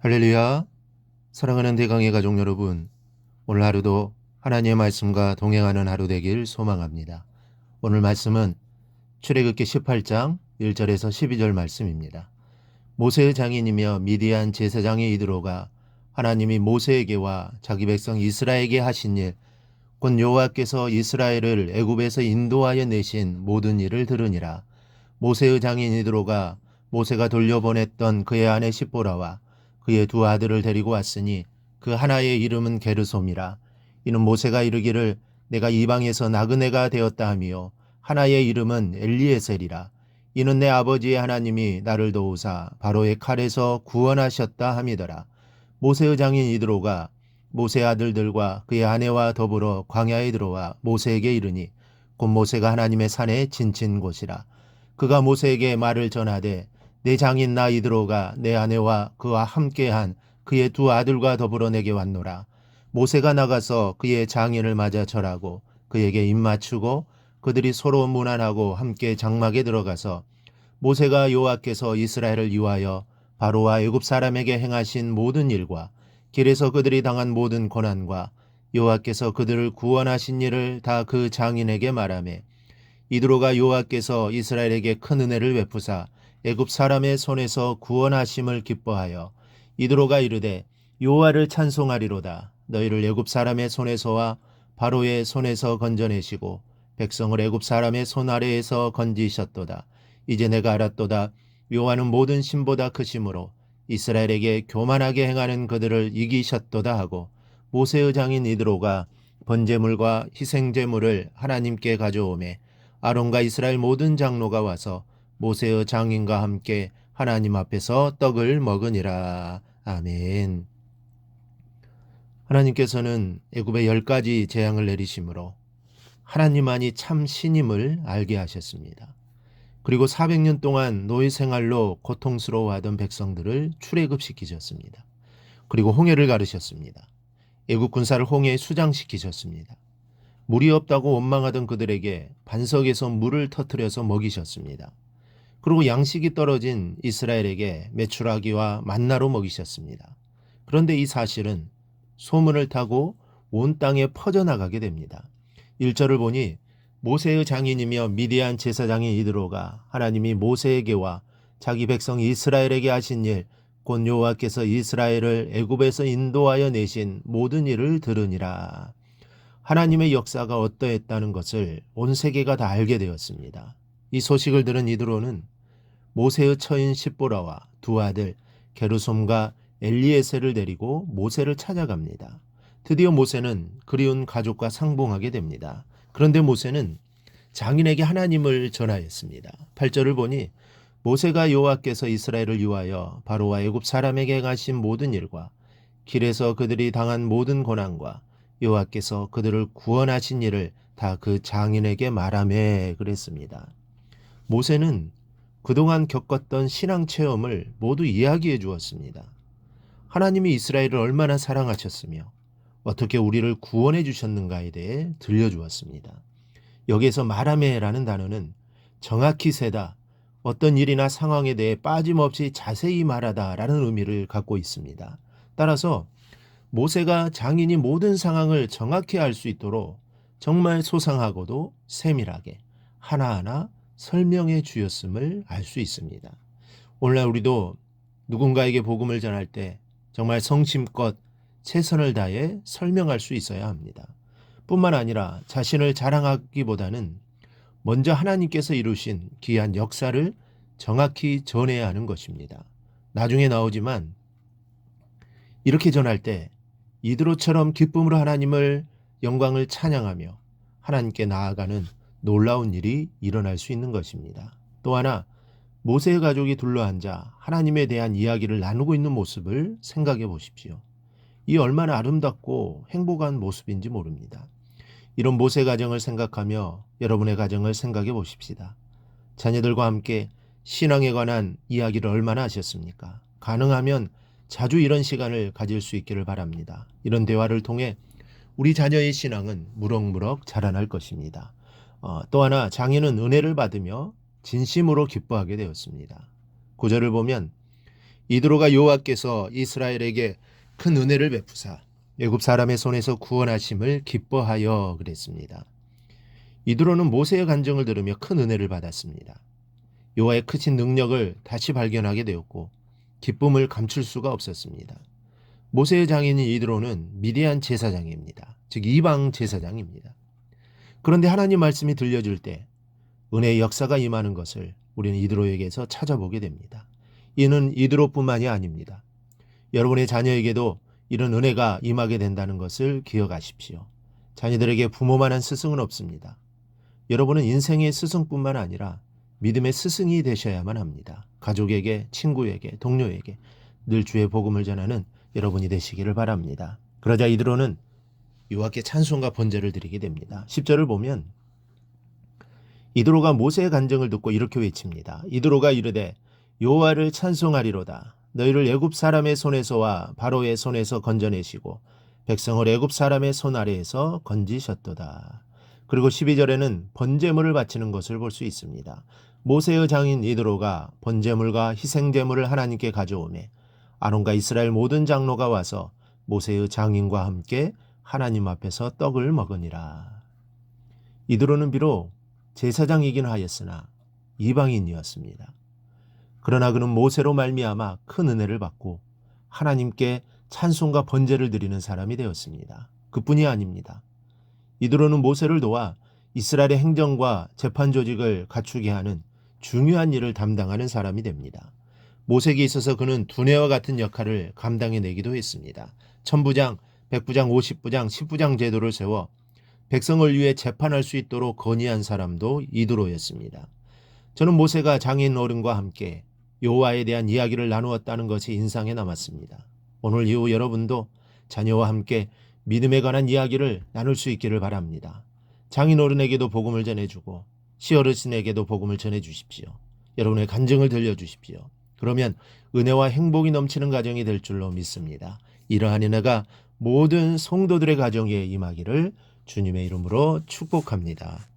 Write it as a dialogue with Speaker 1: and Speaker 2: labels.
Speaker 1: 할렐루야. 사랑하는 대강의 가족 여러분, 오늘 하루도 하나님의 말씀과 동행하는 하루 되길 소망합니다. 오늘 말씀은 출애굽기 18장 1절에서 12절 말씀입니다. 모세의 장인이며 미디안 제사장의 이드로가 하나님이 모세에게와 자기 백성 이스라엘에게 하신 일, 곧 여호와께서 이스라엘을 애굽에서 인도하여 내신 모든 일을 들으니라. 모세의 장인 이드로가 모세가 돌려보냈던 그의 아내 십보라와 그의 두 아들을 데리고 왔으니 그 하나의 이름은 게르솜이라. 이는 모세가 이르기를 내가 이방에서 나그네가 되었다 하며 하나의 이름은 엘리에셀이라. 이는 내 아버지의 하나님이 나를 도우사 바로의 칼에서 구원하셨다 함이더라. 모세의 장인 이드로가 모세 아들들과 그의 아내와 더불어 광야에 들어와 모세에게 이르니 곧 모세가 하나님의 산에 진친 곳이라. 그가 모세에게 말을 전하되 내 장인 나 이드로가 내 아내와 그와 함께한 그의 두 아들과 더불어 내게 왔노라. 모세가 나가서 그의 장인을 맞아 절하고 그에게 입맞추고 그들이 서로 문안하고 함께 장막에 들어가서 모세가 여호와께서 이스라엘을 위하여 바로와 애굽 사람에게 행하신 모든 일과 길에서 그들이 당한 모든 고난과 여호와께서 그들을 구원하신 일을 다 그 장인에게 말하매 이드로가 여호와께서 이스라엘에게 큰 은혜를 베푸사 애굽 사람의 손에서 구원하심을 기뻐하여 이드로가 이르되 여호와를 찬송하리로다. 너희를 애굽 사람의 손에서와 바로의 손에서 건져내시고 백성을 애굽 사람의 손 아래에서 건지셨도다. 이제 내가 알았도다. 여호와는 모든 신보다 크심으로 이스라엘에게 교만하게 행하는 그들을 이기셨도다 하고 모세의 장인 이드로가 번제물과 희생제물을 하나님께 가져오매 아론과 이스라엘 모든 장로가 와서 모세의 장인과 함께 하나님 앞에서 떡을 먹으니라. 아멘. 하나님께서는 애굽에 10가지 재앙을 내리심으로 하나님만이 참 신임을 알게 하셨습니다. 그리고 400년 동안 노예 생활로 고통스러워하던 백성들을 출애굽시키셨습니다. 그리고 홍해를 가르셨습니다. 애굽 군사를 홍해에 수장시키셨습니다. 물이 없다고 원망하던 그들에게 반석에서 물을 터뜨려서 먹이셨습니다. 그리고 양식이 떨어진 이스라엘에게 메추라기와 만나로 먹이셨습니다. 그런데 이 사실은 소문을 타고 온 땅에 퍼져나가게 됩니다. 1절을 보니 모세의 장인이며 미디안 제사장인 이드로가 하나님이 모세에게와 자기 백성 이스라엘에게 하신 일, 곧 여호와께서 이스라엘을 애굽에서 인도하여 내신 모든 일을 들으니라. 하나님의 역사가 어떠했다는 것을 온 세계가 다 알게 되었습니다. 이 소식을 들은 이드로는 모세의 처인 십보라와 두 아들 게르솜과 엘리에셀을 데리고 모세를 찾아갑니다. 드디어 모세는 그리운 가족과 상봉하게 됩니다. 그런데 모세는 장인에게 하나님을 전하였습니다. 8절을 보니 모세가 여호와께서 이스라엘을 위하여 바로와 애굽 사람에게 행하신 모든 일과 길에서 그들이 당한 모든 고난과 여호와께서 그들을 구원하신 일을 다 그 장인에게 말하매 그랬습니다. 모세는 그동안 겪었던 신앙 체험을 모두 이야기해 주었습니다. 하나님이 이스라엘을 얼마나 사랑하셨으며 어떻게 우리를 구원해 주셨는가에 대해 들려주었습니다. 여기에서 말하매라는 단어는 정확히 세다, 어떤 일이나 상황에 대해 빠짐없이 자세히 말하다 라는 의미를 갖고 있습니다. 따라서 모세가 장인이 모든 상황을 정확히 알 수 있도록 정말 소상하고도 세밀하게 하나하나 설명해 주었음을 알 수 있습니다. 오늘날 우리도 누군가에게 복음을 전할 때 정말 성심껏 최선을 다해 설명할 수 있어야 합니다. 뿐만 아니라 자신을 자랑하기보다는 먼저 하나님께서 이루신 귀한 역사를 정확히 전해야 하는 것입니다. 나중에 나오지만 이렇게 전할 때 이드로처럼 기쁨으로 하나님을 영광을 찬양하며 하나님께 나아가는 놀라운 일이 일어날 수 있는 것입니다. 또 하나 모세의 가족이 둘러앉아 하나님에 대한 이야기를 나누고 있는 모습을 생각해 보십시오. 이 얼마나 아름답고 행복한 모습인지 모릅니다. 이런 모세 가정을 생각하며 여러분의 가정을 생각해 보십시다. 자녀들과 함께 신앙에 관한 이야기를 얼마나 하셨습니까? 가능하면 자주 이런 시간을 가질 수 있기를 바랍니다. 이런 대화를 통해 우리 자녀의 신앙은 무럭무럭 자라날 것입니다. 또 하나 장인은 은혜를 받으며 진심으로 기뻐하게 되었습니다. 9절을 보면 이드로가 여호와께서 이스라엘에게 큰 은혜를 베푸사 애굽 사람의 손에서 구원하심을 기뻐하여 그랬습니다. 이드로는 모세의 간증을 들으며 큰 은혜를 받았습니다. 여호와의 크신 능력을 다시 발견하게 되었고 기쁨을 감출 수가 없었습니다. 모세의 장인인 이드로는 미디안 제사장입니다. 즉 이방 제사장입니다. 그런데 하나님 말씀이 들려줄 때 은혜의 역사가 임하는 것을 우리는 이드로에게서 찾아보게 됩니다. 이는 이드로뿐만이 아닙니다. 여러분의 자녀에게도 이런 은혜가 임하게 된다는 것을 기억하십시오. 자녀들에게 부모만한 스승은 없습니다. 여러분은 인생의 스승뿐만 아니라 믿음의 스승이 되셔야만 합니다. 가족에게, 친구에게, 동료에게 늘 주의 복음을 전하는 여러분이 되시기를 바랍니다. 그러자 이드로는 여호와께 찬송과 번제를 드리게 됩니다. 10절을 보면 이드로가 모세의 간증을 듣고 이렇게 외칩니다. 이드로가 이르되 여호와를 찬송하리로다. 너희를 애굽 사람의 손에서와 바로의 손에서 건져내시고 백성을 애굽 사람의 손 아래에서 건지셨도다. 그리고 12절에는 번제물을 바치는 것을 볼 수 있습니다. 모세의 장인 이드로가 번제물과 희생제물을 하나님께 가져오매 아론과 이스라엘 모든 장로가 와서 모세의 장인과 함께 하나님 앞에서 떡을 먹으니라. 이드로는 비록 제사장이긴 하였으나 이방인이었습니다. 그러나 그는 모세로 말미암아 큰 은혜를 받고 하나님께 찬송과 번제를 드리는 사람이 되었습니다. 그뿐이 아닙니다. 이드로는 모세를 도와 이스라엘의 행정과 재판 조직을 갖추게 하는 중요한 일을 담당하는 사람이 됩니다. 모세에게 있어서 그는 두뇌와 같은 역할을 감당해내기도 했습니다. 천부장, 백부장, 50부장, 10부장 제도를 세워 백성을 위해 재판할 수 있도록 건의한 사람도 이드로였습니다. 저는 모세가 장인 어른과 함께 여호와에 대한 이야기를 나누었다는 것이 인상에 남았습니다. 오늘 이후 여러분도 자녀와 함께 믿음에 관한 이야기를 나눌 수 있기를 바랍니다. 장인 어른에게도 복음을 전해주고 시어르신에게도 복음을 전해주십시오. 여러분의 간증을 들려주십시오. 그러면 은혜와 행복이 넘치는 가정이 될 줄로 믿습니다. 이러한 은혜가 모든 성도들의 가정에 임하기를 주님의 이름으로 축복합니다.